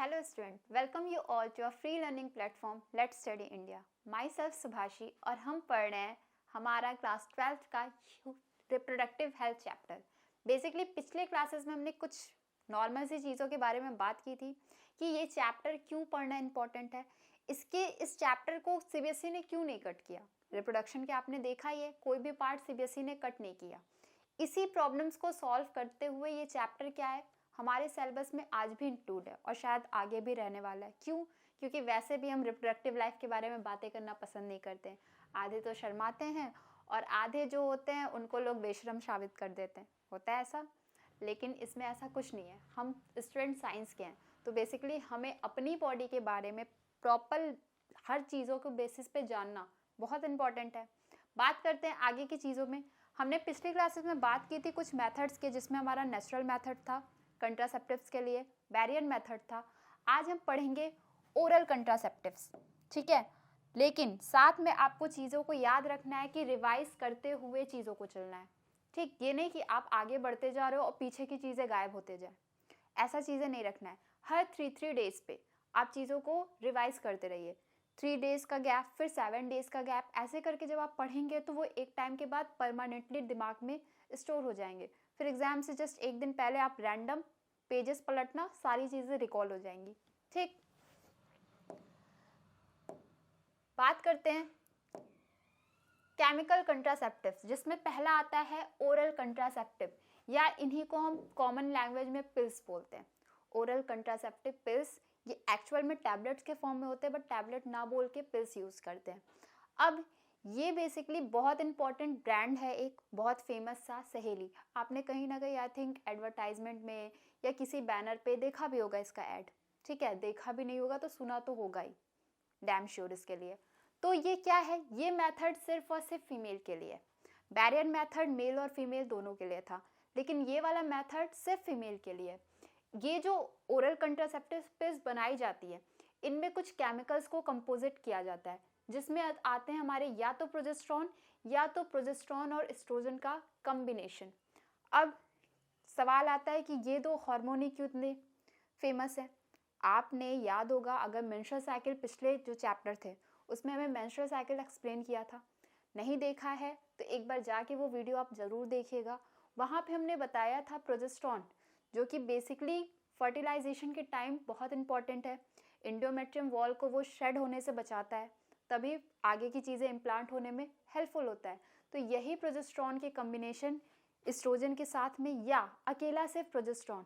Hello student, welcome you all to our free learning platform Let's Study India. Myself Subhashi और हम पढ़ रहे हैं हमारा क्लास 12th का रिप्रोडक्टिव हेल्थ चैप्टर। बेसिकली पिछले क्लासेस में हमने कुछ नॉर्मल सी चीज़ों के बारे में बात की थी कि ये चैप्टर क्यों पढ़ना इंपॉर्टेंट है, इस चैप्टर को सीबीएसई ने क्यों नहीं कट किया। रिप्रोडक्शन के आपने देखा ही है, कोई भी पार्ट सीबीएसई ने कट नहीं किया। इसी प्रॉब्लम्स को सॉल्व करते हुए ये चैप्टर क्या है, हमारे सिलेबस में आज भी इंक्लूड है और शायद आगे भी रहने वाला है। क्यों? क्योंकि वैसे भी हम रिप्रोडक्टिव लाइफ के बारे में बातें करना पसंद नहीं करते हैं। आधे तो शर्माते हैं और आधे जो होते हैं उनको लोग बेशरम साबित कर देते हैं। होता है ऐसा, लेकिन इसमें ऐसा कुछ नहीं है। हम स्टूडेंट साइंस के हैं, तो बेसिकली हमें अपनी बॉडी के बारे में प्रॉपर हर चीज़ों को बेसिस पे जानना बहुत इंपॉर्टेंट है। बात करते हैं आगे की चीज़ों में। हमने पिछली क्लासेस में बात की थी कुछ मेथड्स के, जिसमें हमारा नेचुरल मेथड था कंट्रासेप्टिव्स के लिए, बैरियर मेथड था। आज हम पढ़ेंगे ओरल कंट्रासेप्टिव्स, ठीक है। लेकिन साथ में आपको चीज़ों को याद रखना है कि रिवाइज करते हुए चीज़ों को चलना है, ठीक। ये नहीं कि आप आगे बढ़ते जा रहे हो और पीछे की चीज़ें गायब होते जाए, ऐसा चीज़ें नहीं रखना है। हर 3 डेज पे आप चीज़ों को रिवाइज करते रहिए। 3 डेज का गैप, फिर 7 डेज का गैप, ऐसे करके जब आप पढ़ेंगे तो वो एक टाइम के बाद परमानेंटली दिमाग में स्टोर हो जाएंगे। फिर एग्जाम से जस्ट एक दिन पहले आप रैंडम पेजेस पलटना, सारी चीज़ें रिकॉल हो जाएंगी, ठीक। बात करते हैं केमिकल कंट्रासेप्टिव्स, जिसमें पहला आता है ओरल कंट्रासेप्टिव, या इन्हीं को हम कॉमन लैंग्वेज में पिल्स बोलते हैं। ओरल कंट्रासेप्टिव पिल्स ये एक्चुअल में टैबलेट्स के फॉर्म में होते हैं, बट टैबलेट ना बोल के पिल्स यूज़ करते हैं। अब ये बेसिकली बहुत इंपॉर्टेंट ब्रांड है, एक बहुत फेमस सा सहेली। आपने कहीं ना कहीं आई थिंक एडवर्टाइजमेंट में या किसी बैनर पे देखा भी होगा इसका ऐड, ठीक है। देखा भी नहीं होगा तो सुना तो होगा ही, डैम श्योर इसके लिए। तो ये क्या है, ये मेथड सिर्फ और सिर्फ फीमेल के लिए। बैरियर मेथड मेल और फीमेल दोनों के लिए था, लेकिन ये वाला मेथड सिर्फ फीमेल के लिए। ये जो ओरल कंट्रासेप्टिव पिल्स बनाई जाती है, इनमें कुछ केमिकल्स को कंपोजिट किया जाता है, जिसमें आते हैं हमारे या तो प्रोजेस्टेरॉन और एस्ट्रोजन का कॉम्बिनेशन। अब सवाल आता है कि ये दो हार्मोन ही क्यों इतने फेमस है। आपने याद होगा, अगर मेंस्ट्रुअल साइकिल पिछले जो चैप्टर थे उसमें हमें मेंस्ट्रुअल साइकिल एक्सप्लेन किया था। नहीं देखा है तो एक बार जाके वो वीडियो आप ज़रूर देखिएगा। वहाँ पे हमने बताया था प्रोजेस्टेरॉन, जो कि बेसिकली फर्टिलाइजेशन के टाइम बहुत इंपॉर्टेंट है। एंडोमेट्रियम वॉल को वो शेड होने से बचाता है, तभी आगे की चीज़ें इम्प्लांट होने में हेल्पफुल होता है। तो यही प्रोजेस्टेरॉन के कॉम्बिनेशन एस्ट्रोजन के साथ में या अकेला सिर्फ प्रोजेस्टेरॉन,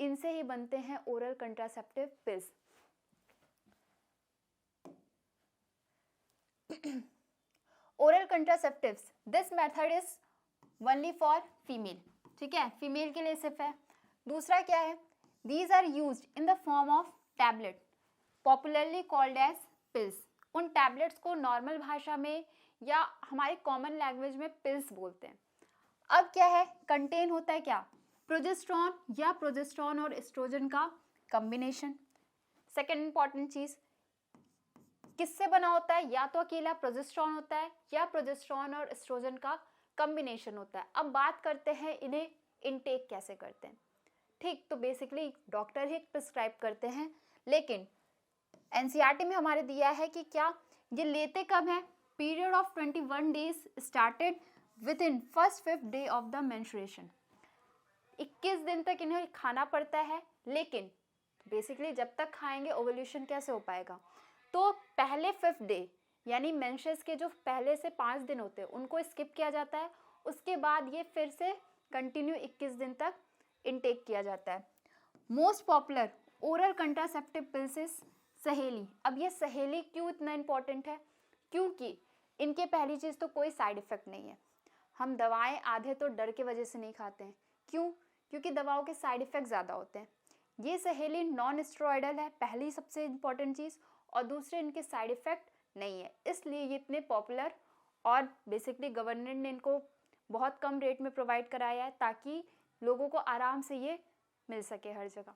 इनसे ही बनते हैं oral contraceptive pills. Oral contraceptives, this method is only for female, ठीक है, फीमेल के लिए सिर्फ है। दूसरा क्या है, these are used in the form of tablet popularly called as pills. उन टैबलेट्स को नॉर्मल भाषा में या हमारी कॉमन लैंग्वेज में पिल्स बोलते हैं। अब क्या है, कंटेन होता है क्या, प्रोजेस्टेरॉन या प्रोजेस्टेरॉन और एस्ट्रोजन का कॉम्बिनेशन। सेकेंड इंपॉर्टेंट चीज, किससे बना होता है, या तो अकेला प्रोजेस्टेरॉन होता है या प्रोजेस्टेरॉन और एस्ट्रोजन का कॉम्बिनेशन होता है। अब बात करते हैं इन्हें इनटेक कैसे करते हैं, ठीक। तो बेसिकली डॉक्टर ही प्रिस्क्राइब करते हैं, लेकिन एनसीईआरटी में हमारे दिया है कि क्या ये लेते कब है, period of 21 days started with in first 5th day of the menstruation. 21 दिन तक इन्हें खाना पड़ता है, लेकिन बेसिकली जब तक खाएंगे ओवुलेशन कैसे हो पाएगा। तो पहले 5th डे यानी मेंसेस के जो पहले से 5 दिन होते हैं उनको स्किप किया जाता है, उसके बाद ये फिर से कंटिन्यू 21 दिन तक इनटेक किया जाता है। Most popular oral contraceptive pills is सहेली। अब ये सहेली क्यों इतना इंपॉर्टेंट है, क्योंकि इनके पहली चीज़ तो कोई साइड इफेक्ट नहीं है। हम दवाएं आधे तो डर के वजह से नहीं खाते हैं, क्यों, क्योंकि दवाओं के साइड इफेक्ट ज़्यादा होते हैं। ये सहेली नॉन स्टेरॉयडल है, पहली सबसे इंपॉर्टेंट चीज़, और दूसरे इनके साइड इफेक्ट नहीं है, इसलिए ये इतने पॉपुलर। और बेसिकली गवर्नमेंट ने इनको बहुत कम रेट में प्रोवाइड कराया है ताकि लोगों को आराम से ये मिल सके हर जगह।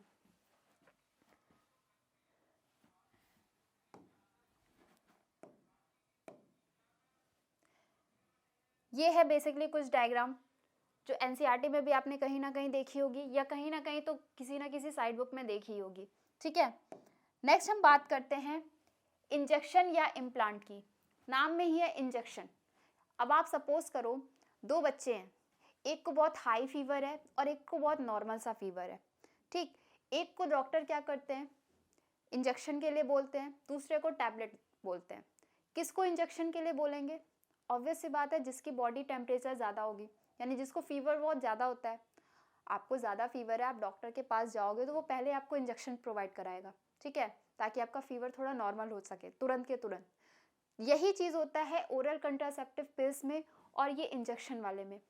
ये है बेसिकली कुछ डायग्राम जो एनसीईआरटी में भी आपने कहीं ना कहीं देखी होगी, या कहीं ना कहीं तो किसी ना किसी साइड बुक में देखी होगी, ठीक है। नेक्स्ट हम बात करते हैं इंजेक्शन या इम्प्लांट की। नाम में ही है इंजेक्शन। अब आप सपोज करो 2 बच्चे हैं, एक को बहुत हाई फीवर है और एक को बहुत नॉर्मल सा फीवर है, ठीक। एक को डॉक्टर क्या करते हैं, इंजेक्शन के लिए बोलते हैं, दूसरे को टैबलेट बोलते हैं। किसको इंजेक्शन के लिए बोलेंगे? ऑब्वियस सी बात है, जिसकी बॉडी टेम्परेचर ज़्यादा होगी, यानी जिसको फीवर बहुत ज़्यादा होता है। आपको ज़्यादा फीवर है, आप डॉक्टर के पास जाओगे तो वो पहले आपको इंजेक्शन प्रोवाइड कराएगा, ठीक है, ताकि आपका फीवर थोड़ा नॉर्मल हो सके तुरंत के तुरंत। यही चीज़ होता है ओरल कंट्रासेप्टिव पिल्स में और ये इंजेक्शन वाले में।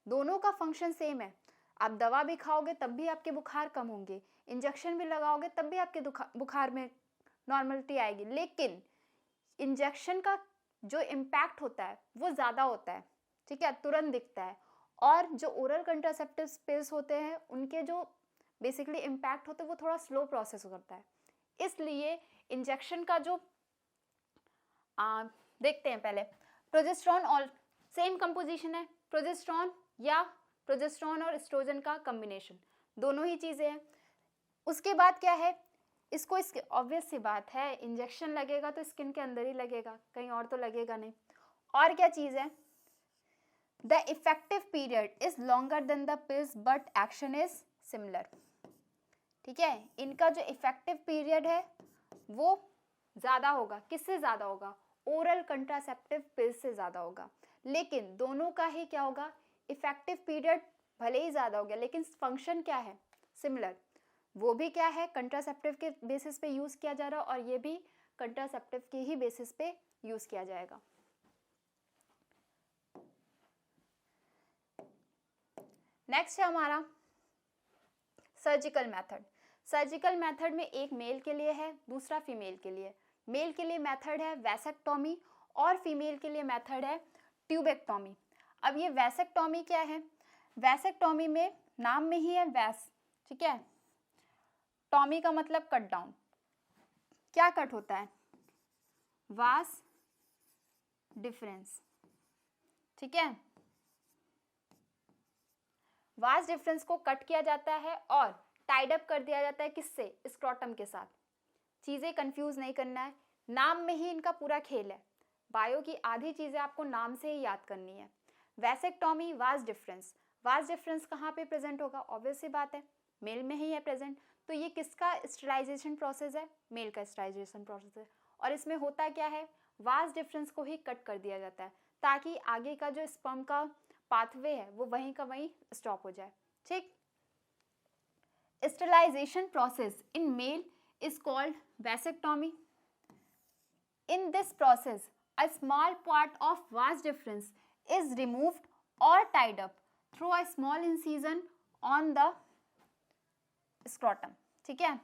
दोनों का फंक्शन सेम है। आप दवा भी खाओगे तब भी आपके बुखार कम होंगे, इंजेक्शन भी लगाओगे तब भी आपके बुखार में नॉर्मलिटी आएगी, लेकिन इंजेक्शन का जो इम्पैक्ट होता है वो ज़्यादा होता है, ठीक है, तुरंत दिखता है। और जो ओरल कंट्रासेप्टिव पिल्स होते हैं उनके जो बेसिकली इम्पैक्ट होता है वो थोड़ा स्लो प्रोसेस करता है। इसलिए इंजेक्शन का जो देखते हैं पहले, प्रोजेस्टेरॉन और सेम कंपोजिशन है, प्रोजेस्टेरॉन या प्रोजेस्टेरॉन और एस्ट्रोजन का कॉम्बिनेशन, दोनों ही चीज़ें हैं। उसके बाद क्या है, इसको ऑब्वियस सी बात है, इंजेक्शन लगेगा तो स्किन के अंदर ही लगेगा, कहीं और तो लगेगा नहीं। और क्या चीज़ है, the effective period is longer than the pills but action is similar, ठीक है। इनका जो इफेक्टिव पीरियड है वो ज़्यादा होगा, किससे ज़्यादा होगा, ओरल कंट्रासेप्टिव पिल्स से ज़्यादा होगा, लेकिन दोनों का ही क्या होगा, इफेक्टिव पीरियड भले ही ज़्यादा हो गया लेकिन फंक्शन क्या है, सिमिलर। वो भी क्या है, कंट्रासेप्टिव के बेसिस पे यूज़ किया जा रहा है और ये भी कंट्रासेप्टिव के ही बेसिस पे यूज़ किया जाएगा। नेक्स्ट है हमारा सर्जिकल मेथड। सर्जिकल मेथड में एक मेल के लिए है, दूसरा फीमेल के लिए। मेल के लिए मेथड है वैसेक्टॉमी और फीमेल के लिए मेथड है ट्यूबेक्टॉमी। अब ये वैसेक्टॉमी क्या है, वैसेक्टॉमी में नाम में ही है वैस, ठीक है, टॉमी का मतलब कट डाउन। क्या कट होता है, वास डिफरेंस, ठीक है, वास डिफरेंस को कट किया जाता है और टाइड अप कर दिया जाता है, किससे, स्क्रोटम के साथ। चीज़ें कंफ्यूज नहीं करना है, नाम में ही इनका पूरा खेल है। बायो की आधी चीज़ें आपको नाम से ही याद करनी है। वैसेक्टॉमी, वास डिफरेंस कहाँ पे प्रेजेंट होगा, ऑब्वियस सी बात है, मेल में ही है प्रेजेंट। तो ये किसका स्टरलाइजेशन प्रोसेस है, मेल का स्टरलाइजेशन प्रोसेस है। और इसमें होता क्या है, वास डिफरेंस को ही कट कर दिया जाता है ताकि आगे का जो स्पर्म का पाथवे है वो वहीं का वहीं स्टॉप हो जाए, ठीक। Sterilization process in male is called vasectomy. In this process, a small part of vas difference is removed or tied up through a small incision on the scrotum, ठीक है।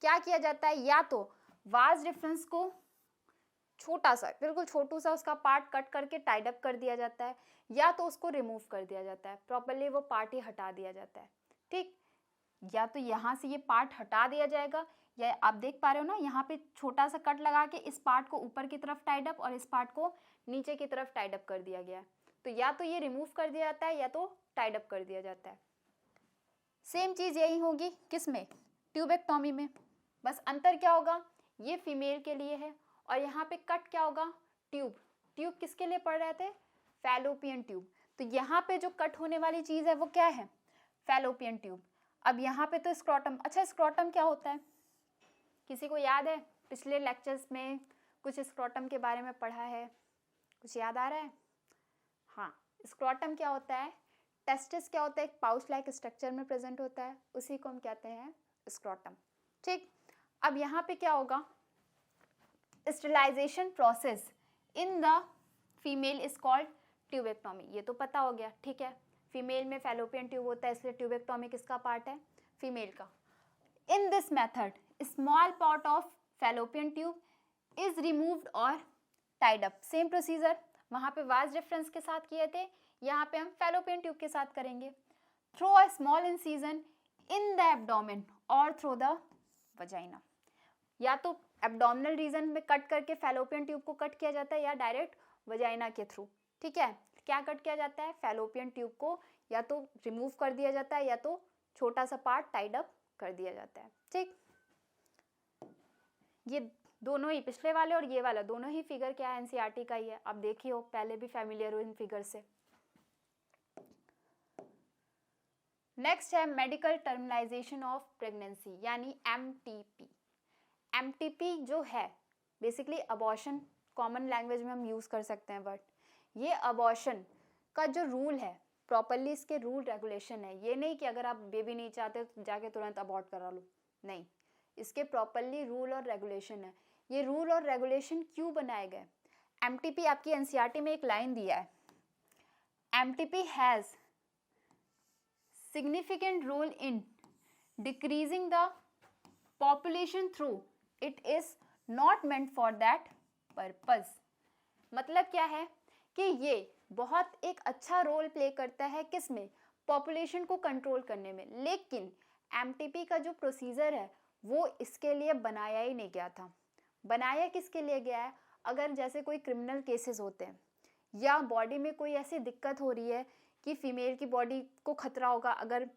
क्या किया जाता है, या तो vas difference को छोटा सा, बिल्कुल छोटू सा उसका पार्ट कट करके टाइड अप कर दिया जाता है, या तो उसको रिमूव कर दिया जाता है, प्रॉपर्ली वो पार्ट ही हटा दिया जाता है, ठीक। या तो यहाँ से ये पार्ट हटा दिया जाएगा, या आप देख पा रहे हो ना, यहाँ पे छोटा सा कट लगा के इस पार्ट को ऊपर की तरफ टाइड अप और इस पार्ट को नीचे की तरफ टाइड अप कर दिया गया है। तो या तो ये रिमूव कर दिया जाता है या तो टाइड अप कर दिया जाता है। सेम चीज़ यही होगी किस में, ट्यूबेक्टॉमी में। बस अंतर क्या होगा, ये फीमेल के लिए है और यहाँ पे कट क्या होगा, ट्यूब किसके लिए पढ़ रहे थे, फैलोपियन ट्यूब। तो यहाँ पे जो कट होने वाली चीज़ है वो क्या है, फैलोपियन ट्यूब। अब यहाँ पे तो स्क्रोटम, अच्छा स्क्रोटम क्या होता है, किसी को याद है, पिछले लेक्चर्स में कुछ स्क्रोटम के बारे में पढ़ा है, कुछ याद आ रहा है? हाँ, स्क्रोटम क्या होता है, टेस्टिस क्या होता है, एक पाउच लाइक स्ट्रक्चर में प्रेजेंट होता है, उसी को हम कहते हैं स्क्रोटम, ठीक। अब यहाँ पे क्या होगा, sterilization process in the female is called tubectomy, ये तो पता हो गया, ठीक है। फीमेल में फैलोपियन ट्यूब होता है, इसलिए ट्यूबेक्टॉमी किसका पार्ट है, फीमेल का। In this method small part of fallopian tube is removed और टाइड अप। सेम प्रोसीजर, वहाँ पे वास डिफरेंस के साथ किए थे, यहाँ पे हम फैलोपियन ट्यूब के साथ करेंगे। Through a small incision in the abdomen और थ्रू द वजाइना, या तो एब्डोमिनल रीजन में कट करके फैलोपियन ट्यूब को कट किया जाता है या डायरेक्ट वजाइना के थ्रू, ठीक है। क्या कट किया जाता है, फैलोपियन ट्यूब को या तो रिमूव कर दिया जाता है या तो छोटा सा पार्ट टाइड अप कर दिया जाता है, ठीक। ये दोनों ही, पिछले वाले और ये वाला, दोनों ही फिगर क्या है, एनसीईआरटी का ही है। आप देखिए हो, पहले भी फैमिलियर हो इन फिगर से। नेक्स्ट है मेडिकल टर्मिनाइजेशन ऑफ प्रेगनेंसी यानी एमटीपी। एमटीपी जो है बेसिकली अबॉर्शन, कॉमन लैंग्वेज में हम यूज़ कर सकते हैं वर्ड। ये अबॉर्शन का जो रूल है, प्रॉपरली इसके रूल रेगुलेशन है। ये नहीं कि अगर आप बेबी नहीं चाहते तो जाके तुरंत अबॉर्ट करा लो, नहीं, इसके प्रॉपरली रूल और रेगुलेशन है। ये रूल और रेगुलेशन क्यों बनाए गए? एमटीपी आपकी एनसीईआरटी में एक लाइन दिया है, MTP has significant role in decreasing the population through it is not meant for that purpose। मतलब क्या है कि ये बहुत एक अच्छा रोल प्ले करता है किसमें, पॉपुलेशन को कंट्रोल करने में। लेकिन एमटीपी का जो प्रोसीजर है वो इसके लिए बनाया ही नहीं गया था। बनाया किसके लिए गया है? अगर जैसे कोई क्रिमिनल केसेस होते हैं या बॉडी में कोई ऐसी दिक्कत हो रही है कि फीमेल की बॉडी को खतरा होगा। अगर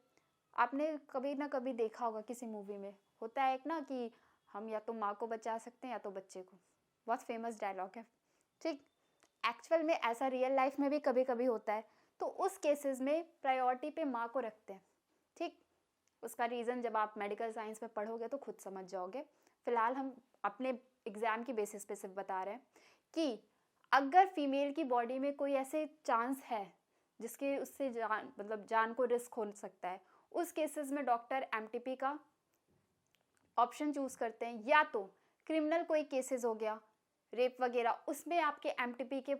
आपने कभी ना कभी देखा होगा किसी मूवी में होता है एक ना कि हम या तो माँ को बचा सकते हैं या तो बच्चे को, बहुत फेमस डायलॉग है, ठीक। एक्चुअल में ऐसा रियल लाइफ में भी कभी कभी होता है। तो उस केसेस में प्रायोरिटी पे माँ को रखते हैं, ठीक। उसका रीज़न जब आप मेडिकल साइंस में पढ़ोगे तो खुद समझ जाओगे। फिलहाल हम अपने एग्जाम की बेसिस पे सिर्फ बता रहे हैं कि अगर फीमेल की बॉडी में कोई ऐसे चांस है जिसके उससे जान, मतलब जान को रिस्क हो सकता है, उस केसेस में डॉक्टर एमटीपी का ऑप्शन चूज करते हैं। या तो क्रिमिनल कोई केसेस हो गया, रेप वगैरह, उसमें आपके एमटीपी के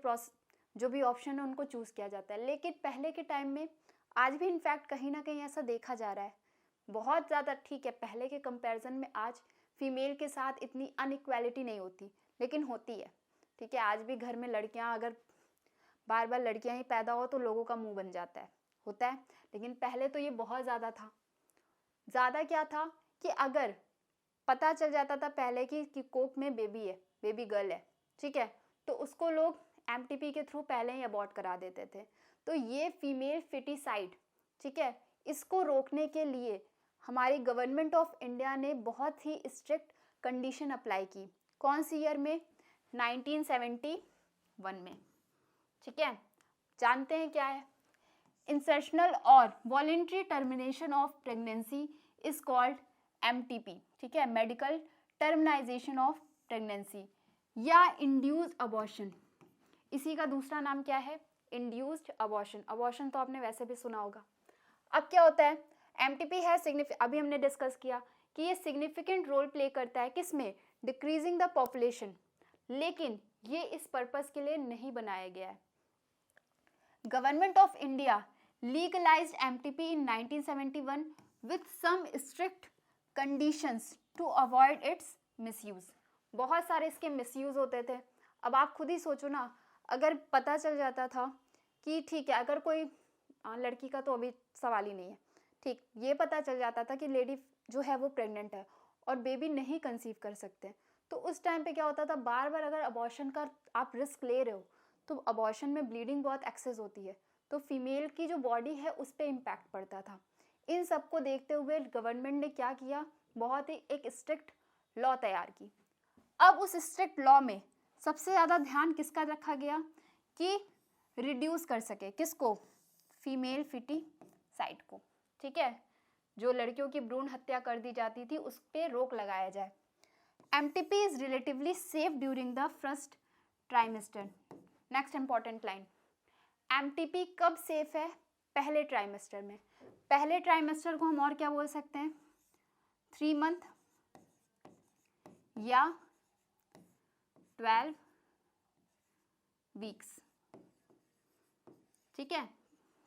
जो भी ऑप्शन है उनको चूज किया जाता है। लेकिन पहले के टाइम में, आज भी इनफैक्ट कहीं ना कहीं ऐसा देखा जा रहा है बहुत ज़्यादा, ठीक है, पहले के कंपैरिजन में आज फीमेल के साथ इतनी अनइक्वालिटी नहीं होती, लेकिन होती है, ठीक है। आज भी घर में लड़कियां, अगर बार बार लड़कियां ही पैदा हो तो लोगों का मुंह बन जाता है, होता है। लेकिन पहले तो ये बहुत ज़्यादा था। ज़्यादा क्या था कि अगर पता चल जाता था पहले कि कोख में बेबी है, बेबी गर्ल है, ठीक है, तो उसको लोग एमटीपी के थ्रू पहले ही अबॉर्ट करा देते थे। तो ये फीमेल फिटिसाइड, ठीक है, इसको रोकने के लिए हमारी गवर्नमेंट ऑफ इंडिया ने बहुत ही स्ट्रिक्ट कंडीशन अप्लाई की। कौन सी ईयर में? 1971 में, ठीक है। जानते हैं क्या है? इंसर्शनल और voluntary termination of pregnancy is called MTP, ठीक है, मेडिकल टर्मिनाइजेशन ऑफ प्रेगनेंसी या इंड्यूस्ड अबॉर्शन। इसी का दूसरा नाम क्या है? Induced abortion. अबॉर्शन तो आपने वैसे भी सुना होगा। अब क्या होता है? एमटीपी है अभी हमने डिस्कस किया कि ये सिग्निफिकेंट रोल प्ले करता है किसमें? Decreasing the population. लेकिन ये इस पर्पस के लिए नहीं बनाया गया है। Government of India legalized MTP in 1971 with some strict conditions to avoid its misuse। बहुत सारे इसके मिसयूज होते थे। अब आप खुद ही सोचो ना, अगर पता चल जाता था कि ठीक है, अगर कोई लड़की का तो अभी सवाल ही नहीं है, ठीक, ये पता चल जाता था कि लेडी जो है वो प्रेग्नेंट है और बेबी नहीं कंसीव कर सकते, तो उस टाइम पे क्या होता था, बार बार अगर अबॉर्शन का आप रिस्क ले रहे हो तो अबॉर्शन में ब्लीडिंग बहुत एक्सेस होती है, तो फीमेल की जो बॉडी है उस पर इम्पैक्ट पड़ता था। इन सबको देखते हुए गवर्नमेंट ने क्या किया, बहुत ही एक स्ट्रिक्ट लॉ तैयार की। अब उस स्ट्रिक्ट लॉ में सबसे ज़्यादा ध्यान किसका रखा गया कि रिड्यूस कर सके, किसको? फीमेल फिटिसाइड को, ठीक है, जो लड़कियों की भ्रूण हत्या कर दी जाती थी उस पर रोक लगाया जाए। MTP is relatively safe during the first trimester. Next important line, MTP कब सेफ है? पहले ट्राइमेस्टर में। पहले ट्राइमेस्टर को हम और क्या बोल सकते हैं? 3 मंथ या 12 वीक्स, ठीक है,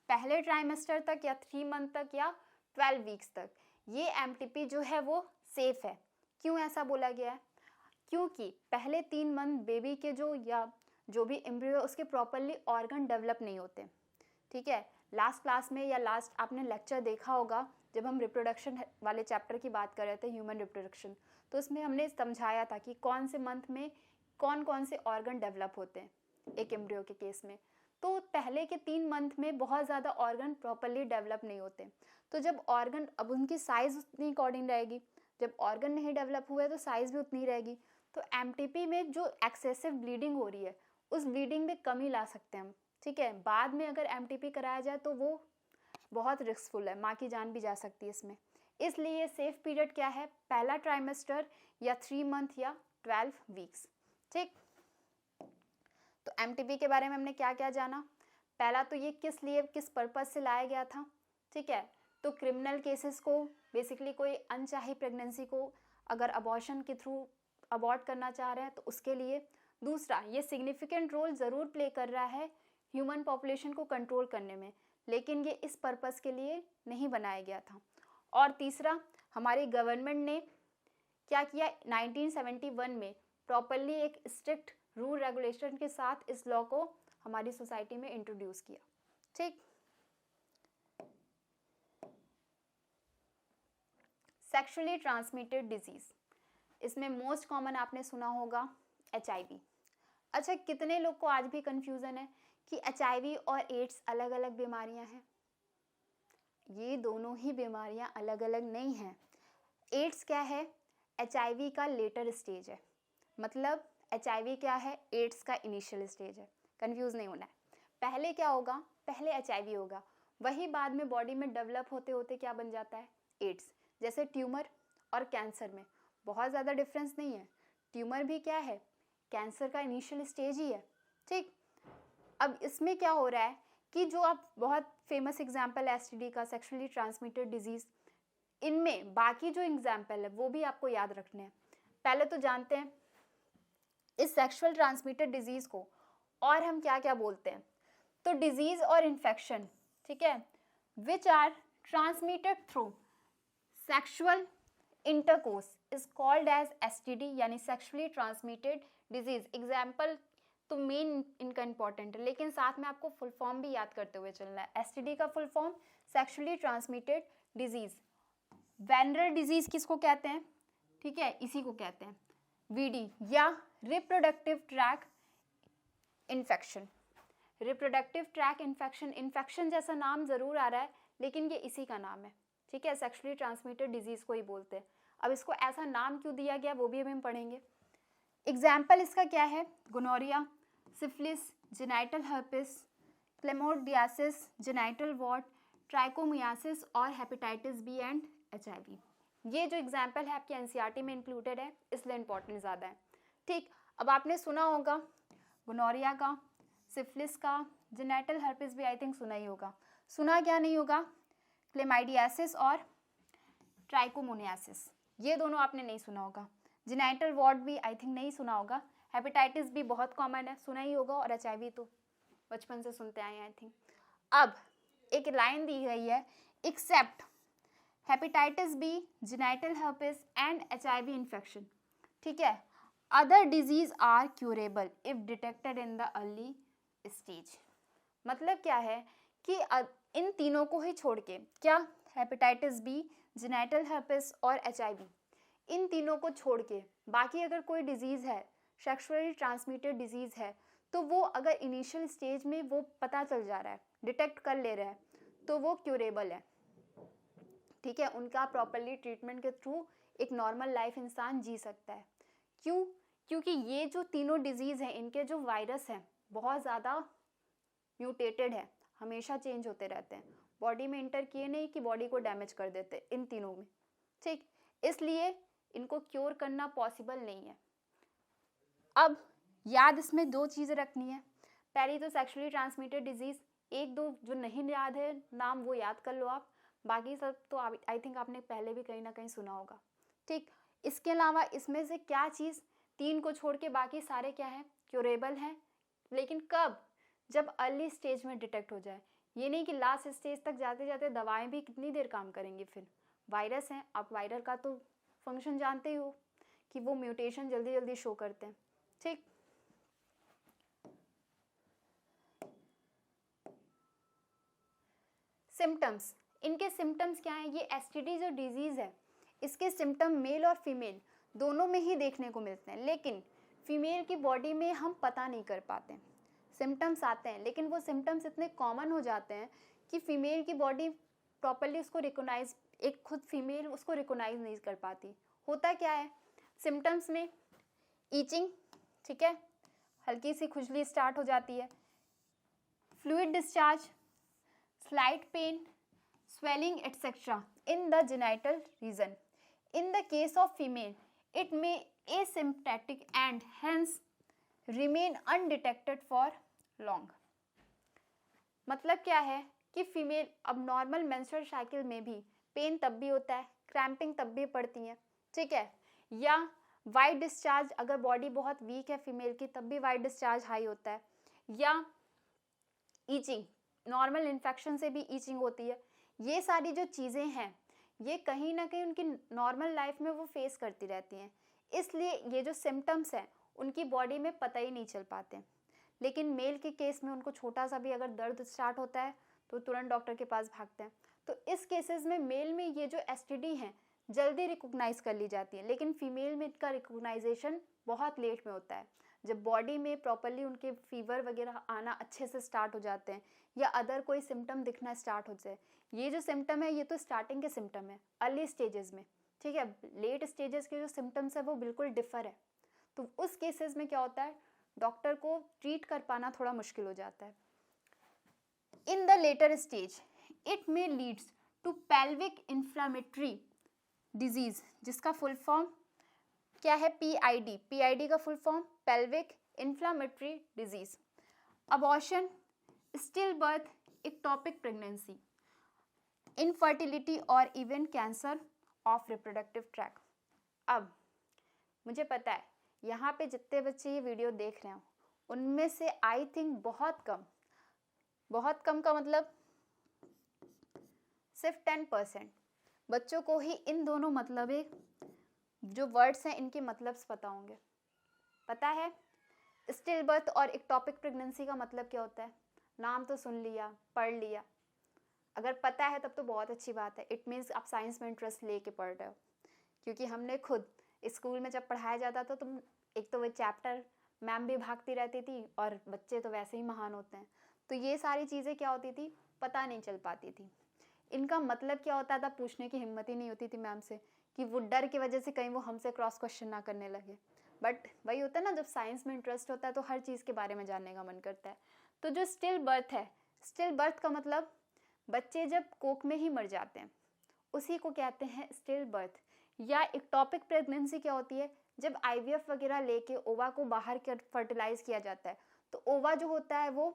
पहले ट्राइमेस्टर तक या 3 मंथ तक या 12 वीक्स तक ये एमटीपी जो है वो सेफ है। क्यों ऐसा बोला गया है? क्योंकि पहले 3 मंथ बेबी के जो भी एम्ब्रियो है उसके प्रॉपरली ऑर्गन डेवलप नहीं होते, ठीक है। लास्ट क्लास में या लास्ट आपने लेक्चर देखा होगा जब हम रिप्रोडक्शन वाले चैप्टर की बात कर रहे थे, ह्यूमन रिप्रोडक्शन, तो उसमें हमने समझाया था कि कौन से मंथ में कौन कौन से ऑर्गन डेवलप होते हैं एक एम्ब्रियो के केस में। तो पहले के 3 मंथ में बहुत ज़्यादा ऑर्गन प्रॉपरली डेवलप नहीं होते। तो जब ऑर्गन, अब उनकी साइज उतनी अकॉर्डिंग रहेगी, जब ऑर्गन नहीं डेवलप हुआ है तो साइज भी उतनी रहेगी। तो एमटीपी में जो एक्सेसिव ब्लीडिंग हो रही है उस ब्लीडिंग में कमी ला सकते हैं हम, ठीक है। बाद में अगर एमटीपी कराया जाए तो वो बहुत रिस्कफुल है, माँ की जान भी जा सकती है इसमें। इसलिए सेफ पीरियड क्या है, पहला ट्राइमेस्टर या 3 मंथ या 12 वीक्स, ठीक। तो एमटीपी के बारे में हमने क्या क्या जाना, पहला तो ये किस लिए किस पर्पज से लाया गया था, ठीक है। तो क्रिमिनल केसेस को, बेसिकली कोई अनचाही प्रेगनेंसी को अगर अबॉर्शन के थ्रू अबॉर्ट करना चाह रहे हैं तो उसके लिए। दूसरा, ये सिग्निफिकेंट रोल ज़रूर प्ले कर रहा है ह्यूमन पॉपुलेशन को कंट्रोल करने में, लेकिन ये इस पर्पस के लिए नहीं बनाया गया था। और तीसरा, हमारी गवर्नमेंट ने क्या किया, 1971 में प्रॉपरली एक स्ट्रिक्ट रूल रेगुलेशन के साथ इस लॉ को हमारी सोसाइटी में इंट्रोड्यूस किया, ठीक। सेक्सुअली ट्रांसमिटेड डिजीज, इसमें मोस्ट कॉमन आपने सुना होगा HIV। अच्छा, कितने लोग को आज भी कंफ्यूजन है कि HIV और एड्स अलग अलग बीमारियां हैं? ये दोनों ही बीमारियां अलग अलग नहीं हैं। एड्स क्या है, HIV का लेटर स्टेज है, मतलब HIV क्या है, एड्स का इनिशियल स्टेज है। कंफ्यूज नहीं होना है। पहले क्या होगा, पहले HIV होगा, वही बाद में बॉडी में डेवलप होते होते क्या बन जाता है, एड्स। जैसे ट्यूमर और कैंसर में बहुत ज़्यादा डिफरेंस नहीं है, ट्यूमर भी क्या है, कैंसर का इनिशियल स्टेज ही है, ठीक। अब इसमें क्या हो रहा है कि जो आप बहुत फेमस एग्जाम्पल है STD का, सेक्सुअली ट्रांसमिटेड डिजीज, इनमें बाकी जो एग्जाम्पल है वो भी आपको याद रखने हैं। पहले तो जानते हैं इस सेक्सुअल ट्रांसमिटेड डिजीज को और हम क्या क्या बोलते हैं। तो डिजीज और इन्फेक्शन, ठीक है, which are transmitted through sexual intercourse is called as STD, यानी सेक्सुअली ट्रांसमिटेड डिजीज। एग्जाम्पल तो मेन इनका इंपॉर्टेंट है, लेकिन साथ में आपको फुल फॉर्म भी याद करते हुए चलना है। STD का full form sexually transmitted disease. Venereal disease किसको कहते हैं, ठीक है, इसी को कहते हैं VD या reproductive tract infection. Reproductive tract infection, infection जैसा नाम जरूर आ रहा है लेकिन ये इसी का नाम है, ठीक है, सेक्सुअली ट्रांसमिटेड डिजीज को ही बोलते हैं। अब इसको ऐसा नाम क्यों दिया गया वो भी हम पढ़ेंगे। एग्जाम्पल इसका क्या है, gonorrhoea, syphilis, genital herpes, chlamydiasis, genital wart, trichomoniasis और हेपेटाइटिस B एंड HIV। ये जो एग्जाम्पल है आपके NCERT में इंक्लूडेड है, इसलिए इंपॉर्टेंट ज़्यादा है, ठीक। अब आपने सुना होगा गोनोरिया का, सिफिलिस का, जेनाइटल हर्पिस भी आई थिंक सुना ही होगा। सुना क्या नहीं होगा, क्लेमाइडियासिस और ट्राइकोमोनियासिस, ये दोनों आपने नहीं सुना होगा। जेनाइटल वॉर्ट भी आई थिंक नहीं सुना होगा। हेपेटाइटिस भी बहुत कॉमन है, सुना ही होगा। और HIV तो बचपन से सुनते आए हैं आई थिंक। अब एक लाइन दी गई है, except hepatitis B, genital herpes and HIV infection, ठीक है, other disease are curable if detected in the early stage. मतलब क्या है कि इन तीनों को ही छोड़ के, क्या, हेपेटाइटिस B, जेनाइटल हर्पिस और HIV, इन तीनों को छोड़ के बाकी अगर कोई डिजीज़ है, सेक्सुअली ट्रांसमिटेड डिजीज़ है, तो वो अगर इनिशियल स्टेज में वो पता चल जा रहा है, डिटेक्ट कर ले रहा है, तो वो क्यूरेबल है, ठीक है। उनका प्रॉपरली ट्रीटमेंट के थ्रू एक नॉर्मल लाइफ इंसान जी सकता है। क्यों, क्योंकि ये जो तीनों डिजीज़ हैं, इनके जो वायरस हैं बहुत ज़्यादा म्यूटेटेड है, हमेशा चेंज होते रहते हैं, बॉडी में इंटर किए नहीं कि बॉडी को डैमेज कर देते इन तीनों में, ठीक। इसलिए इनको क्योर करना पॉसिबल नहीं है। अब याद इसमें 2 चीज़ें रखनी है। पहली तो सेक्सुअली ट्रांसमिटेड डिजीज़, 1-2 जो नहीं याद है नाम वो याद कर लो आप, बाकी सब तो आई थिंक आपने पहले भी कहीं ना कहीं सुना होगा, ठीक। इसके अलावा इसमें से क्या चीज़, 3 को छोड़ के बाकी सारे क्या हैं, क्योरेबल हैं, लेकिन कब, जब अर्ली स्टेज में डिटेक्ट हो जाए। ये नहीं कि लास्ट स्टेज तक जाते जाते दवाएं भी कितनी देर काम करेंगी। फिर वायरस हैं, आप वायरल का तो फंक्शन जानते ही हो कि वो म्यूटेशन जल्दी जल्दी शो करते हैं, ठीक। सिम्टम्स, इनके सिम्टम्स क्या हैं, ये STD जो डिजीज़ है इसके सिम्टम मेल और फीमेल दोनों में ही देखने को मिलते हैं, लेकिन फीमेल की बॉडी में हम पता नहीं कर पाते। सिम्टम्स आते हैं लेकिन वो सिम्टम्स इतने कॉमन हो जाते हैं कि फीमेल की बॉडी प्रॉपरली उसको रिकोगनाइज, एक खुद फीमेल उसको रिकोगनाइज नहीं कर पाती, होता क्या है सिम्टम्स में, ईचिंग, ठीक है, हल्की सी खुजली स्टार्ट हो जाती है, fluid discharge, slight pain, swelling etc. in the genital region. In the case of female, it may asymptomatic and hence remain undetected for long. मतलब क्या है कि फीमेल अब नॉर्मल मेंस्ट्रुअल साइकिल में भी पेन तब भी होता है, क्रैम्पिंग तब भी पड़ती है, ठीक है, या वाइट डिस्चार्ज, अगर बॉडी बहुत वीक है फीमेल की तब भी वाइट डिस्चार्ज हाई होता है, या ईचिंग, नॉर्मल इन्फेक्शन से भी ईचिंग होती है। ये सारी जो चीज़ें हैं ये कहीं ना कहीं उनकी नॉर्मल लाइफ में वो फेस करती रहती हैं, इसलिए ये जो सिम्टम्स हैं उनकी बॉडी में पता ही नहीं चल पाते। लेकिन मेल के केस में उनको छोटा सा भी अगर दर्द स्टार्ट होता है तो तुरंत डॉक्टर के पास भागते हैं। तो इस केसेस में मेल में ये जो एसटीडी हैं जल्दी रिकॉग्नाइज कर ली जाती है, लेकिन फीमेल में इनका रिकॉग्नाइजेशन बहुत लेट में होता है, जब बॉडी में प्रॉपरली उनके फीवर वगैरह आना अच्छे से स्टार्ट हो जाते हैं या अदर कोई सिम्टम दिखना स्टार्ट हो जाए। ये जो सिम्टम है ये तो स्टार्टिंग के सिम्टम है अर्ली स्टेजेस में, ठीक है, लेट स्टेजेस के जो सिम्टम्स है वो बिल्कुल डिफर है। तो उस केसेस में क्या होता है डॉक्टर को ट्रीट कर पाना थोड़ा मुश्किल हो जाता है। In the later stage it may leads to pelvic inflammatory disease, जिसका फुल फॉर्म क्या है, PID, PID का full form pelvic inflammatory disease, abortion, still birth, ectopic pregnancy, infertility और even cancer of reproductive tract. अब मुझे पता है यहाँ पे जितने बच्चे ये वीडियो देख रहे हो उनमें से आई थिंक बहुत कम का मतलब सिर्फ 10% बच्चों को ही इन दोनों मतलब जो वर्ड्स हैं इनके मतलब पता होंगे। पता है स्टिल बर्थ और इक्टोपिक प्रेगनेंसी का मतलब क्या होता है, नाम तो सुन लिया, पढ़ लिया, अगर पता है तब तो बहुत अच्छी बात है, इट मीन्स आप साइंस में इंटरेस्ट लेके पढ़ रहे हो। क्योंकि हमने खुद स्कूल में जब पढ़ाया जाता था तो एक तो वो चैप्टर मैम भी भागती रहती थी और बच्चे तो वैसे ही महान होते हैं, तो ये सारी चीज़ें क्या होती थी पता नहीं चल पाती थी, इनका मतलब क्या होता था पूछने की हिम्मत ही नहीं होती थी मैम से, कि वो डर की वजह से कहीं वो हमसे क्रॉस क्वेश्चन ना करने लगे। बट वही होता है ना, जब साइंस में इंटरेस्ट होता है तो हर चीज़ के बारे में जानने का मन करता है। तो जो स्टिल बर्थ है, स्टिल बर्थ का मतलब बच्चे जब कोख में ही मर जाते हैं उसी को कहते हैं स्टिल बर्थ। या इक्टोपिक प्रेगनेंसी क्या होती है, जब IVF वगैरह लेके ओवा को बाहर कर फर्टिलाइज किया जाता है तो ओवा जो होता है वो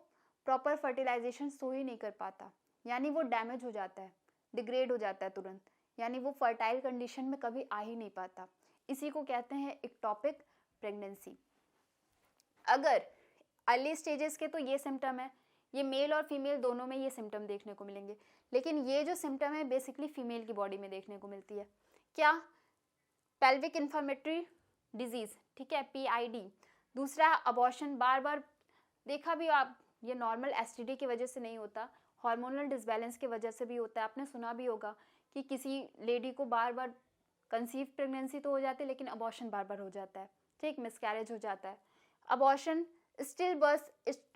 प्रॉपर फर्टिलाइजेशन सो ही नहीं कर पाता, यानी वो डैमेज हो जाता है, डिग्रेड हो जाता है तुरंत, यानी वो फर्टाइल कंडीशन में कभी आ ही नहीं पाता, इसी को कहते हैं इक्टोपिक प्रेगनेंसी। अगर अर्ली स्टेजेस के तो ये सिम्टम है, ये मेल और फीमेल दोनों में ये सिम्टम देखने को मिलेंगे, लेकिन ये जो सिम्टम है बेसिकली फीमेल की बॉडी में देखने को मिलती है। क्या, पेल्विक इन्फ्लेमेटरी डिजीज, ठीक है, PID। दूसरा अबॉर्शन, बार बार देखा भी आप, ये नॉर्मल STD की वजह से नहीं होता, हार्मोनल डिसबैलेंस की वजह से भी होता है। आपने सुना भी होगा कि किसी लेडी को बार बार कंसीव प्रेगनेंसी तो हो जाती है लेकिन अबॉर्शन बार बार हो जाता है, ठीक, मिसकैरेज हो जाता है। Abortion, still birth,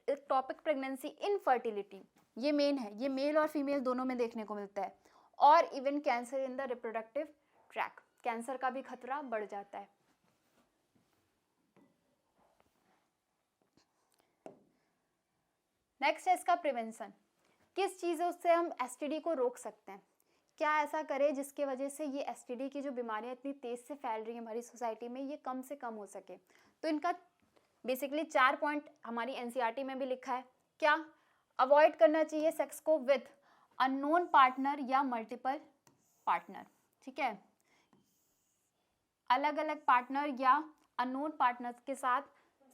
ectopic pregnancy, infertility, ये मेन है, ये मेल और फीमेल दोनों में देखने को मिलता है। और even cancer in the reproductive tract, cancer का भी खतरा बढ़ जाता है। नेक्स्ट है इसका प्रिवेंशन, किस चीज़ों से हम STD को रोक सकते हैं, क्या ऐसा करें जिसके वजह से ये STD की जो बीमारियां इतनी तेज से फैल रही है हमारी सोसाइटी में ये कम से कम हो सके। तो इनका बेसिकली 4 पॉइंट हमारी NCERT में भी लिखा है। क्या, अवॉइड करना चाहिए सेक्स को विद अननोन पार्टनर या मल्टीपल पार्टनर, ठीक है, अलग अलग पार्टनर या अननोन पार्टनर के साथ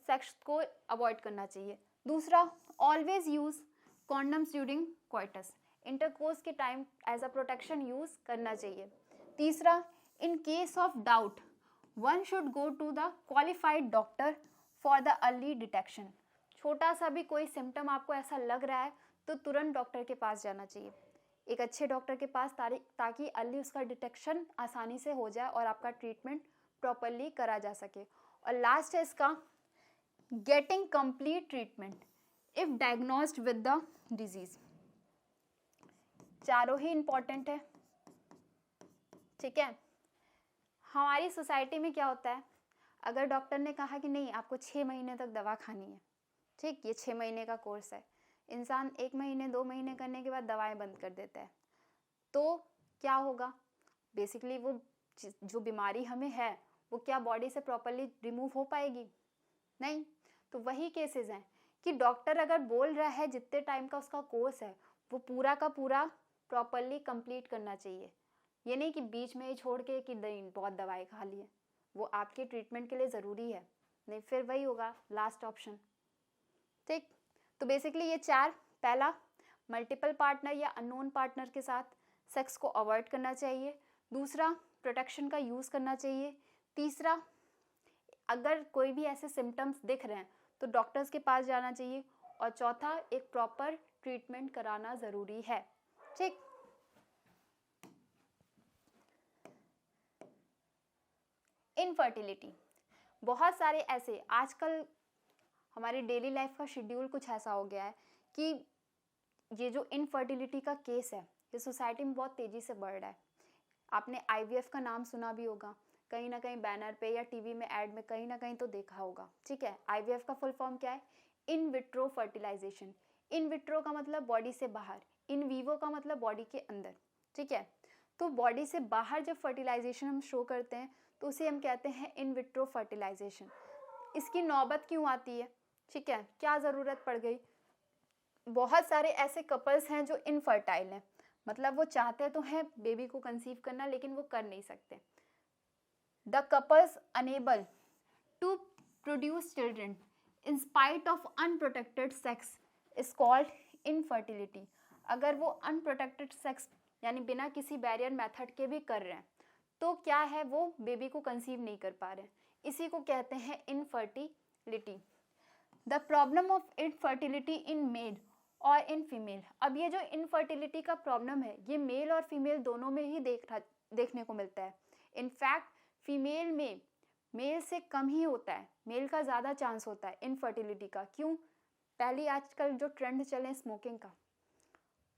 सेक्स को अवॉइड करना चाहिए। दूसरा, always use condoms during coitus, intercourse के time as a protection use करना चाहिए। तीसरा, in case of doubt one should go to the qualified doctor for the early detection, छोटा सा भी कोई सिम्टम आपको ऐसा लग रहा है तो तुरंत डॉक्टर के पास जाना चाहिए, एक अच्छे डॉक्टर के पास, ताकि अर्ली उसका डिटेक्शन आसानी से हो जाए और आपका ट्रीटमेंट प्रॉपरली करा जा सके। और लास्ट है इसका, getting complete treatment if diagnosed with the disease. चारों ही इंपॉर्टेंट है, ठीक है। हमारी सोसाइटी में क्या होता है, अगर डॉक्टर ने कहा कि नहीं आपको 6 महीने तक दवा खानी है, ठीक, ये 6 महीने का कोर्स है, इंसान 1 महीने 2 महीने करने के बाद दवाएं बंद कर देता है, तो क्या होगा, बेसिकली वो जो बीमारी हमें है वो क्या बॉडी से प्रॉपरली रिमूव हो पाएगी, नहीं। तो वही केसेस हैं कि डॉक्टर अगर बोल रहा है जितने टाइम का उसका कोर्स है वो पूरा का पूरा प्रॉपरली कंप्लीट करना चाहिए, ये नहीं कि बीच में ही छोड़ के कि नहीं बहुत दवाई खा ली है, वो आपके ट्रीटमेंट के लिए ज़रूरी है, नहीं फिर वही होगा लास्ट ऑप्शन, ठीक। तो बेसिकली ये 4, पहला मल्टीपल पार्टनर या अननोन पार्टनर के साथ सेक्स को अवॉइड करना चाहिए, दूसरा प्रोटेक्शन का यूज़ करना चाहिए, तीसरा अगर कोई भी ऐसे सिम्टम्स दिख रहे हैं तो डॉक्टर्स के पास जाना चाहिए, और चौथा एक प्रॉपर ट्रीटमेंट कराना ज़रूरी है, ठीक। इनफर्टिलिटी, बहुत सारे ऐसे आजकल हमारी डेली लाइफ का शेड्यूल कुछ ऐसा हो गया है कि ये जो इनफर्टिलिटी का केस है ये सोसाइटी में बहुत तेज़ी से बढ़ रहा है। आपने IVF का नाम सुना भी होगा, कहीं ना कहीं बैनर पे या टीवी में ऐड में कहीं ना कहीं तो देखा होगा, ठीक है। IVF का फुल फॉर्म क्या है, in vitro fertilization. In vitro का मतलब बॉडी से बाहर, इन वीवो का मतलब बॉडी के अंदर, ठीक है। तो बॉडी से बाहर जब फर्टिलाइजेशन हम शो करते हैं तो उसे हम कहते हैं इन विट्रो फर्टिलाइजेशन। इसकी नौबत क्यों आती है, ठीक है, क्या ज़रूरत पड़ गई, बहुत सारे ऐसे कपल्स हैं जो इनफर्टाइल हैं, मतलब वो चाहते तो हैं बेबी को कंसीव करना लेकिन वो कर नहीं सकते। The couples unable to produce children in spite of unprotected sex is called infertility. अगर वो अनप्रोटेक्टेड सेक्स यानी बिना किसी बैरियर मेथड के भी कर रहे हैं तो क्या है, वो बेबी को कंसीव नहीं कर पा रहे हैं, इसी को कहते हैं infertility. The problem of infertility in male और इन फीमेल। अब ये जो इनफर्टिलिटी का प्रॉब्लम है ये मेल और फीमेल दोनों में ही देखने को मिलता है। इनफैक्ट फीमेल में मेल से कम ही होता है, मेल का ज़्यादा चांस होता है इनफर्टिलिटी का। क्यों, पहली आजकल जो ट्रेंड चले स्मोकिंग का,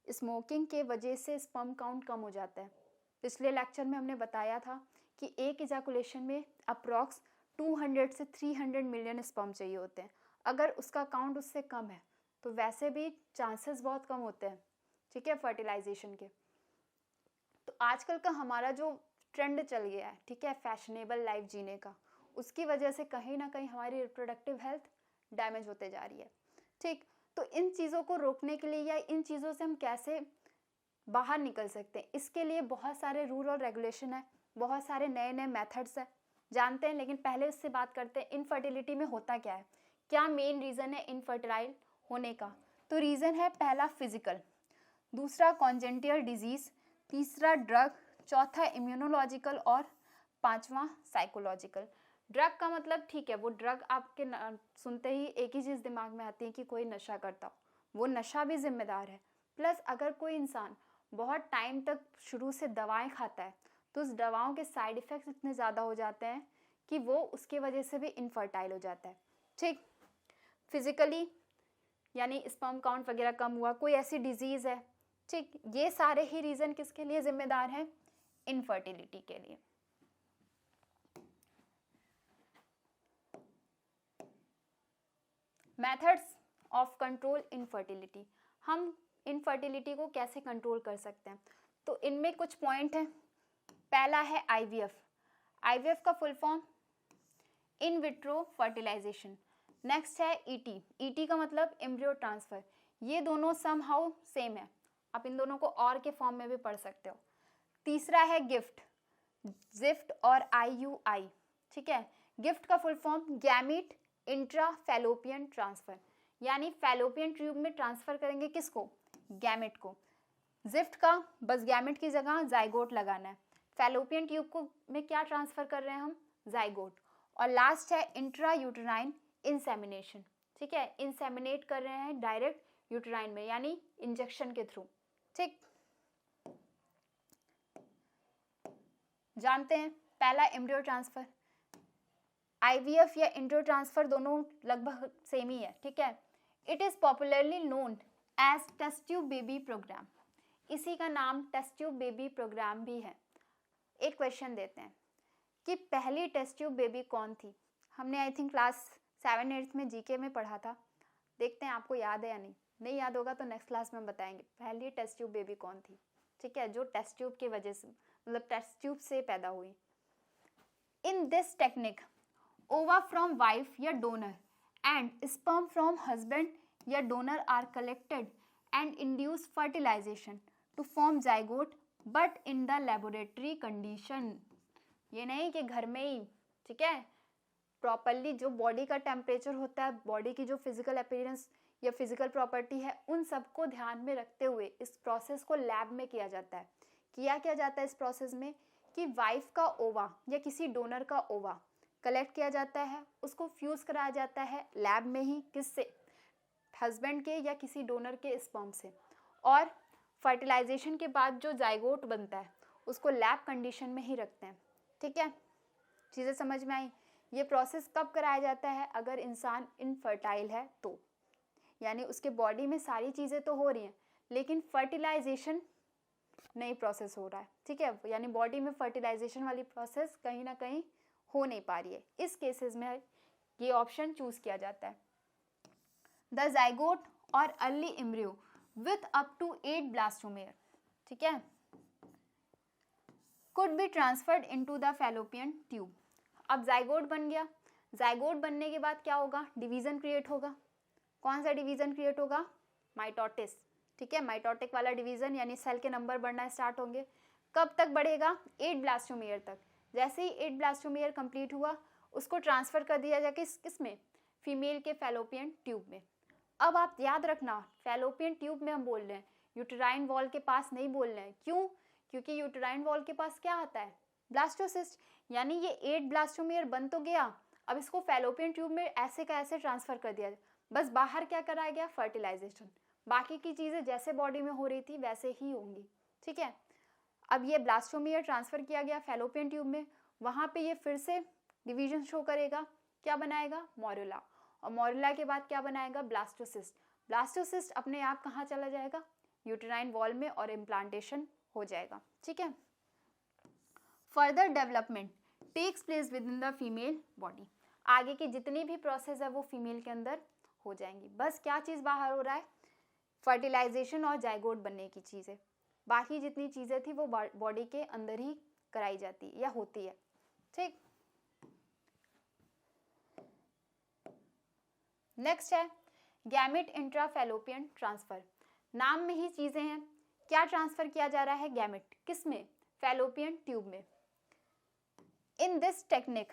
स्मोकिंग के वजह से स्पर्म काउंट कम हो जाता है। पिछले लेक्चर में हमने बताया था कि एक इजैकुलेशन में अप्रॉक्स 200 से 300 मिलियन स्पर्म चाहिए होते हैं, अगर उसका काउंट उससे कम है तो वैसे भी चांसेस बहुत कम होते हैं, ठीक है, फर्टिलाइजेशन के। तो आजकल का हमारा जो ट्रेंड चल गया है, ठीक है, फैशनेबल लाइफ जीने का, उसकी वजह से कहीं ना कहीं हमारी रिप्रोडक्टिव हेल्थ डैमेज होते जा रही है, ठीक। तो इन चीज़ों को रोकने के लिए या इन चीज़ों से हम कैसे बाहर निकल सकते हैं, इसके लिए बहुत सारे रूल और रेगुलेशन है, बहुत सारे नए नए मेथड्स है, जानते हैं। लेकिन पहले उससे बात करते हैं इनफर्टिलिटी में होता क्या है, क्या मेन रीज़न है इनफर्टाइल होने का। तो रीज़न है पहला फिजिकल, दूसरा कॉन्जेनिटल डिजीज़, तीसरा ड्रग, चौथा इम्यूनोलॉजिकल और पांचवा साइकोलॉजिकल। ड्रग का मतलब ठीक है, वो ड्रग आपके सुनते ही एक ही चीज़ दिमाग में आती है कि कोई नशा करता हो, वो नशा भी जिम्मेदार है। प्लस अगर कोई इंसान बहुत टाइम तक शुरू से दवाएं खाता है तो उस दवाओं के साइड इफ़ेक्ट्स इतने ज़्यादा हो जाते हैं कि वो उसके वजह से भी इनफर्टाइल हो जाता है, ठीक। फिजिकली यानी स्पर्म काउंट वगैरह कम हुआ, कोई ऐसी डिजीज़ है, ठीक, ये सारे ही रीज़न किसके लिए जिम्मेदार हैं, इनफर्टिलिटी के लिए। मेथड्स ऑफ कंट्रोल इनफर्टिलिटी, हम इनफर्टिलिटी को कैसे कंट्रोल कर सकते हैं, तो इनमें कुछ पॉइंट हैं। पहला है IVF। IVF का full form in vitro fertilization. Next है ET का मतलब एम्ब्रियो ट्रांसफर। ये दोनों समहाउ सेम है, आप इन दोनों को और के फॉर्म में भी पढ़ सकते हो। तीसरा है गिफ्ट, जिफ्ट और IUI, ठीक है। गिफ्ट का full form gamete intra fallopian transfer, यानी फैलोपियन ट्यूब में ट्रांसफर करेंगे किसको, गैमेट को। जिफ्ट का बस गैमेट की जगह जाइगोट लगाना है, फैलोपियन ट्यूब को में क्या ट्रांसफर कर रहे हैं हम, जाइगोट। और लास्ट है इंट्रा यूटेराइन इंसेमिनेशन, ठीक है, इंसेमिनेट कर रहे हैं डायरेक्ट यूटेराइन में यानी इंजेक्शन के थ्रू, ठीक। जानते हैं पहला एम्ब्रियो ट्रांसफर, IVF या एम्ब्रियो ट्रांसफर दोनों लगभग सेम ही है, ठीक है। It is popularly known as test tube baby program, इसी का नाम टेस्ट ट्यूब बेबी प्रोग्राम भी है। एक क्वेश्चन देते हैं, कि पहली टेस्ट ट्यूब बेबी कौन थी। हमने आई थिंक क्लास 7-8 में जीके में पढ़ा था, देखते हैं आपको याद है या नहीं याद होगा तो नेक्स्ट क्लास में बताएंगे पहली टेस्ट ट्यूब बेबी कौन थी। ठीक है, जो टेस्ट ट्यूब की वजह से मतलब टेस्ट ट्यूब से पैदा हुई। In this technique ova from wife या donor and sperm from husband या donor are collected and induce fertilisation to form zygote but in the laboratory condition. ये नहीं कि घर में ही, ठीक है, प्रॉपरली जो बॉडी का टेम्परेचर होता है, बॉडी की जो फिजिकल अपीयरेंस या फिजिकल प्रॉपर्टी है, उन सबको ध्यान में रखते हुए इस प्रोसेस को लैब में किया जाता है। क्या जाता है इस प्रोसेस में कि वाइफ का ओवा या किसी डोनर का ओवा कलेक्ट किया जाता है, उसको फ्यूज कराया जाता है लैब में ही, किससे, हस्बैंड के या किसी डोनर के स्पर्म से, और फर्टिलाइजेशन के बाद जो जाइगोट बनता है उसको लैब कंडीशन में ही रखते हैं। ठीक है, चीज़ें समझ में आई। ये प्रोसेस कब कराया जाता है, अगर इंसान इनफर्टाइल है तो, यानी उसके बॉडी में सारी चीज़ें तो हो रही हैं लेकिन फर्टिलाइजेशन नहीं प्रोसेस हो रहा है। ठीक है, यानी बॉडी में फर्टिलाइजेशन वाली प्रोसेस कहीं ना कहीं हो नहीं पा रही है। इस केसेस में ये ऑप्शन चूज किया जाता है। द जाइगोट और early embryo with up to 8 blastomere, ठीक है, could be transferred into the fallopian tube। अब जाइगोट बन गया, जाइगोट बनने के बाद क्या होगा, डिवीजन क्रिएट होगा। कौन सा डिवीजन क्रिएट होगा, माइटोटिस। ठीक है, माइटोटिक वाला डिवीजन, यानी सेल के नंबर बढ़ना स्टार्ट होंगे। कब तक बढ़ेगा, 8 ब्लास्टोमेयर तक। जैसे ही 8 ब्लास्टोमेयर कंप्लीट हुआ उसको ट्रांसफर कर दिया जाए किस में, फीमेल के फैलोपियन ट्यूब में। अब आप याद रखना, फैलोपियन ट्यूब में हम बोल रहे हैं, यूटेराइन वॉल के पास नहीं बोल रहे हैं। क्यों, क्योंकि यूटेराइन वॉल के पास क्या आता है, ब्लास्टोसिस्ट। यानी ये 8 ब्लास्टोमेयर बन तो गया, अब इसको फैलोपियन ट्यूब में ऐसे का ऐसे ट्रांसफर कर दिया, बस बाहर क्या कराया गया, फर्टिलाइजेशन। बाकी की चीजें जैसे बॉडी में हो रही थी वैसे ही होंगी। ठीक है, अब ये ब्लास्टोमेयर ट्रांसफर किया गया फैलोपियन ट्यूब में, वहां पे ये फिर से डिवीजन शो करेगा, क्या बनाएगा, मोरुला, और मोरुला के बाद क्या बनाएगा, ब्लास्टोसिस्ट। ब्लास्टोसिस्ट अपने आप कहाँ चला जाएगा, यूटेराइन वॉल में, और इम्प्लांटेशन हो जाएगा। ठीक है, further development takes place within the female body. आगे की जितनी भी प्रोसेस है वो फीमेल के अंदर हो जाएंगी। बस क्या चीज़ बाहर हो रहा है, फर्टिलाइजेशन और जाइगोट बनने की चीज़ें। बाकी जितनी चीज़ें थी वो बॉडी के अंदर ही कराई जाती है या होती है। ठीक, नेक्स्ट है गैमेट इंट्राफैलोपियन ट्रांसफर। नाम में ही चीज़ें हैं, क्या ट्रांसफर किया जा रहा है, गैमेट, किस में, फैलोपियन ट्यूब में। इन दिस टेक्निक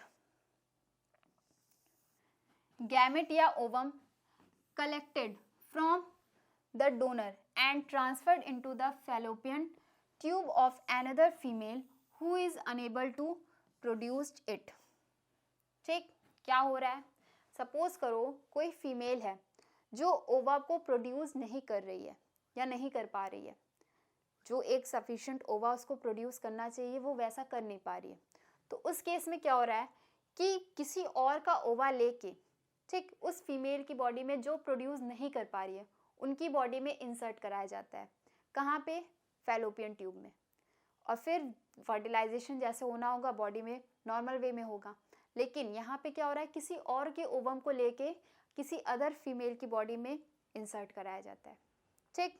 गैमेट या ovum collected from the donor and transferred into the fallopian tube of another female who is unable to produce it। ठीक, क्या हो रहा है, सपोज करो कोई फीमेल है जो ओवा को प्रोड्यूस नहीं कर रही है या नहीं कर पा रही है, जो एक सफिशिएंट ओवा उसको प्रोड्यूस करना चाहिए वो वैसा कर नहीं पा रही है। तो उस केस में क्या हो रहा है कि किसी और का ओवा लेके, ठीक, उस फीमेल की बॉडी में जो प्रोड्यूस नहीं कर पा रही है उनकी बॉडी में इंसर्ट कराया जाता है। कहाँ पे, फैलोपियन ट्यूब में, और फिर फर्टिलाइजेशन जैसे होना होगा बॉडी में नॉर्मल वे में होगा। लेकिन यहाँ पे क्या हो रहा है, किसी और के ओवम को लेके किसी अदर फीमेल की बॉडी में इंसर्ट कराया जाता है। ठीक,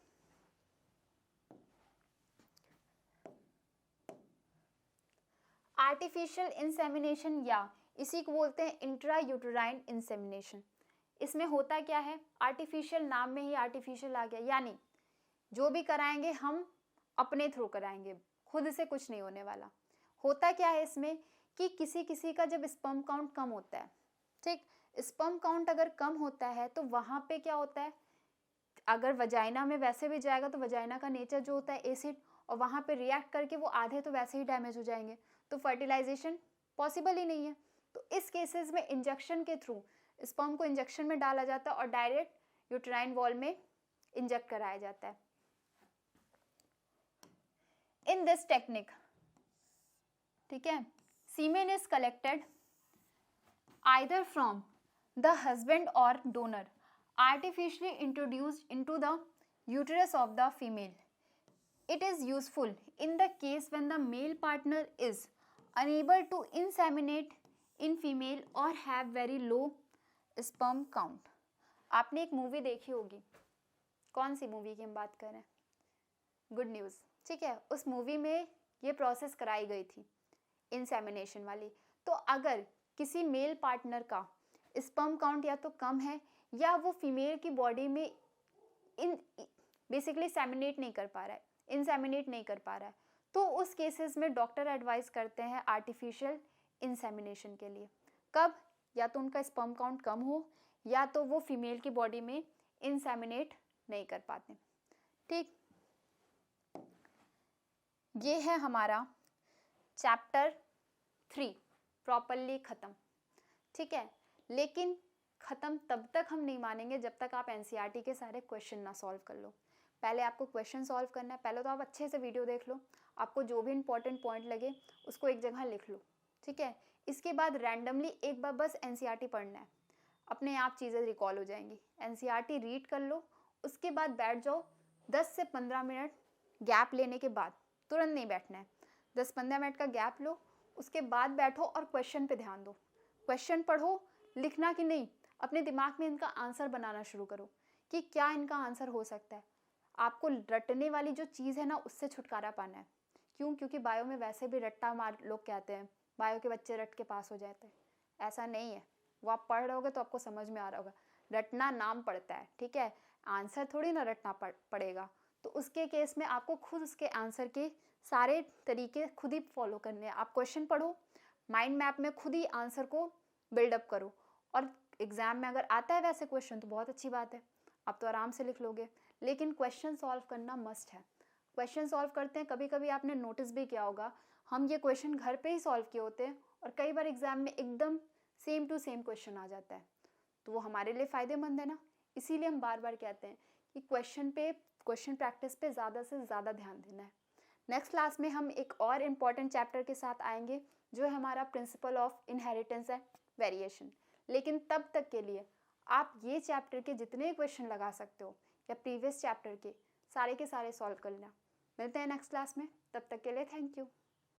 आर्टिफिशियल इंसेमिनेशन या इसी को बोलते हैं इंट्रा यूटेराइन इंसेमिनेशन। इसमें होता क्या है, आर्टिफिशियल, नाम में ही आर्टिफिशियल आ गया, यानी जो भी कराएंगे हम अपने थ्रू कराएंगे, खुद से कुछ नहीं होने वाला। होता क्या है इसमें कि किसी किसी का जब स्पर्म काउंट कम होता है, ठीक, स्पर्म काउंट अगर कम होता है तो वहाँ पे क्या होता है, अगर वजाइना में वैसे भी जाएगा तो वजाइना का नेचर जो होता है एसिड, और वहाँ पे रिएक्ट करके वो आधे तो वैसे ही डैमेज हो जाएंगे, तो फर्टिलाइजेशन पॉसिबल ही नहीं है। तो इस केसेस में इंजेक्शन के थ्रू स्पर्म को इंजेक्शन में डाला जाता है और डायरेक्ट यूटेराइन वॉल में इंजेक्ट कराया जाता है। इन दिस टेक्निक, ठीक है, semen is collected either from the husband और donor artificially introduced into the uterus of the female. It is useful in the case when the male partner is unable to inseminate in female और have very low sperm count. आपने एक movie देखी होगी, कौन सी movie की हम बात कर रहे हैं, गुड न्यूज़, ठीक है। उस मूवी में ये प्रोसेस कराई गई थी इंसेमिनेशन वाली। तो अगर किसी मेल पार्टनर का स्पर्म काउंट या तो कम है या वो फीमेल की बॉडी में बेसिकली सेमिनेट नहीं कर पा रहा है, इंसेमिनेट नहीं कर पा रहा है, तो उस केसेस में डॉक्टर एडवाइस करते हैं आर्टिफिशियल इंसेमिनेशन के लिए। कब? या तो उनका स्पर्म काउंट कम हो या तो वो फीमेल की बॉडी में इंसेमिनेट नहीं कर पाते। ठीक, ये है हमारा चैप्टर 3 प्रॉपरली खत्म, ठीक है। लेकिन खत्म तब तक हम नहीं मानेंगे जब तक आप एनसीईआरटी के सारे क्वेश्चन ना सॉल्व कर लो। पहले आपको क्वेश्चन सॉल्व करना है, पहले तो आप अच्छे से वीडियो देख लो, आपको जो भी इंपॉर्टेंट पॉइंट लगे उसको एक जगह लिख लो, ठीक है। इसके बाद रैंडमली एक बार बस एनसीईआरटी पढ़ना है, अपने आप चीज़ें रिकॉल हो जाएंगी। एनसीईआरटी रीड कर लो, उसके बाद बैठ जाओ, 10 से 15 मिनट गैप लेने के बाद, तुरंत नहीं बैठना है, 10-15 मिनट का गैप लो, उसके बाद बैठो और क्वेश्चन पे ध्यान दो। क्वेश्चन पढ़ो, लिखना कि नहीं, अपने दिमाग में इनका आंसर बनाना शुरू करो कि क्या इनका आंसर हो सकता है। आपको रटने वाली जो चीज़ है ना, उससे छुटकारा पाना है। क्यों? क्योंकि बायो में वैसे भी रट्टा मार लोग कहते हैं, बायो के बच्चे रट के पास हो जाते हैं। ऐसा नहीं है, वो आप पढ़ रहोगे तो आपको समझ में आ रहा होगा। रटना नाम पड़ता है, ठीक है, आंसर थोड़ी ना रटना पड़ेगा। तो उसके केस में आपको खुद उसके आंसर के सारे तरीके खुद ही फॉलो करने हैं। आप क्वेश्चन पढ़ो, माइंड मैप में खुद ही आंसर को बिल्डअप करो, और एग्जाम में अगर आता है वैसे क्वेश्चन तो बहुत अच्छी बात है, आप तो आराम से लिख लोगे। लेकिन क्वेश्चन सॉल्व करना मस्ट है। क्वेश्चन सॉल्व करते हैं, कभी कभी आपने नोटिस भी किया होगा, हम ये क्वेश्चन घर पे ही सॉल्व किए होते हैं और कई बार एग्जाम में एकदम सेम टू सेम क्वेश्चन आ जाता है, तो वो हमारे लिए फ़ायदेमंद है ना। इसीलिए हम बार बार कहते हैं कि क्वेश्चन प्रैक्टिस पे ज़्यादा से ज़्यादा ध्यान देना है। नेक्स्ट क्लास में हम एक और इम्पॉर्टेंट चैप्टर के साथ आएंगे जो है हमारा principle of inheritance and variation. लेकिन तब तक के लिए आप ये चैप्टर के जितने क्वेश्चन लगा सकते हो या प्रीवियस चैप्टर के सारे सॉल्व कर लेना। मिलते हैं नेक्स्ट क्लास में, तब तक के लिए थैंक यू।